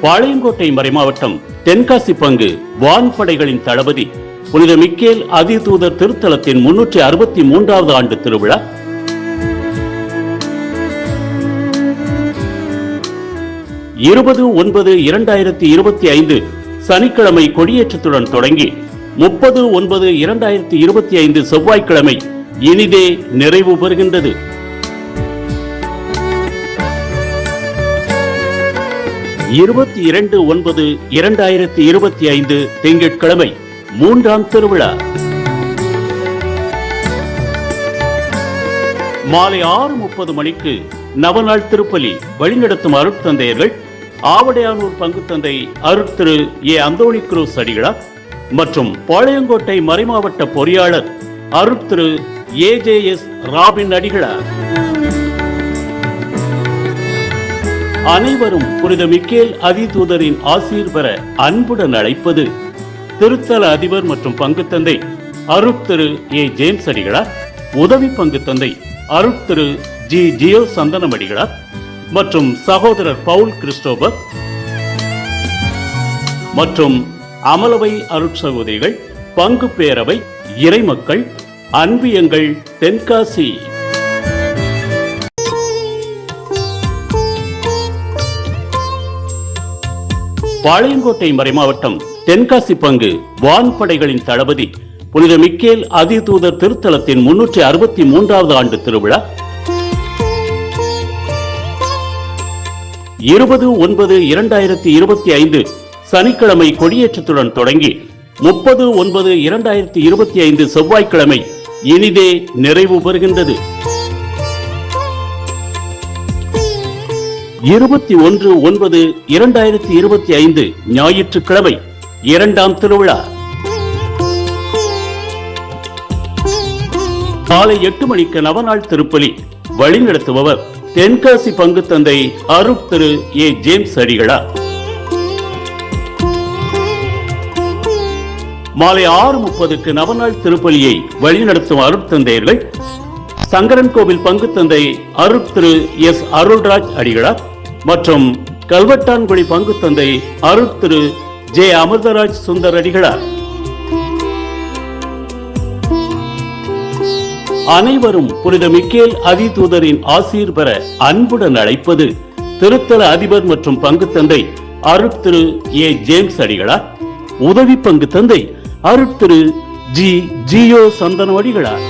பாளையங்கோட்டை மறைமாவட்டம் தென்காசி பங்கு வான்படைகளின் தளபதி புனித மிக்கேல் அதிதூதர் திருத்தலத்தின் 363வது ஆண்டு திருவிழா இருபது 9/2025 சனிக்கிழமை கொடியேற்றத்துடன் தொடங்கி 30/9/2025 செவ்வாய்க்கிழமை இனிதே நிறைவு பெறுகின்றது. 22/9/2025 திங்கட்கிழமை 3ஆம் திருவிழா மாலை 6:30 மணிக்கு நவநாள் திருப்பலி வழிநடத்தும் அருட்தந்தையர்கள் ஆவடையானூர் பங்குத்தந்தை அருட்திரு ஏ அந்தோணி குரூஸ் அடிகளார் மற்றும் பாளையங்கோட்டை மறைமாவட்ட பொறியாளர் அருட்திரு ஏஜேஎஸ் ராபின் அடிகளார். அனைவரும் புனித மிக்கேல் அதிதூதரின் ஆசீர் பெற அன்புடன் அழைப்பது திருத்தல அதிபர் மற்றும் பங்குத்தந்தை அருட்திரு ஏ ஜேம்ஸ் அடிகளார், உதவி பங்குத்தந்தை அருட்திரு ஜி ஜியோ சந்தனம் அடிகளார் மற்றும் சகோதரர் பவுல் கிறிஸ்டோபர் மற்றும் அமலவை அருட்சகோதரிகள், பங்கு பேரவை, இறைமக்கள், அன்பியங்கள் தென்காசி. பாளையங்கோட்டை மறைமாவட்டம் தென்காசி பங்கு வான்படைகளின் தளபதி புனித மிக்கேல் அதிதூதர் திருத்தலத்தின் 363வது ஆண்டு திருவிழா 20/9/2025 சனிக்கிழமை கொடியேற்றத்துடன் தொடங்கி 30/9/2025 செவ்வாய்க்கிழமை இனிதே நிறைவு பெறுகின்றது. 21/9/2025 ஞாயிற்றுக்கிழமை 2ஆம் திருவிழா காலை 8 மணிக்கு நவநாள் திருப்பலி வழிநடத்துபவர் தென்காசி பங்குத்தந்தை அருட்திரு ஏ ஜேம்ஸ் அடிகளார். மாலை 6:30க்கு நவநாள் திருப்பலியை வழிநடத்தும் அருட்தந்தையர்கள் சங்கரன் கோவில் பங்குத்தந்தை அருட்திரு எஸ் அருள்ராஜ் அடிகளார் மற்றும் கல்வட்டான்குடி பங்குத்தந்தை அருட்திரு ஜே அமிர்தராஜ் சுந்தர் அடிகளார். அனைவரும் புனித மிக்கேல் அதிதூதரின் ஆசீர் பெற அன்புடன் அழைப்பது திருத்தல அதிபர் மற்றும் பங்குத்தந்தை அருட்திரு ஏ ஜேம்ஸ் அடிகளார், உதவி பங்குத்தந்தை அருட்திரு ஜி ஜியோ சந்தனம் அடிகளார்.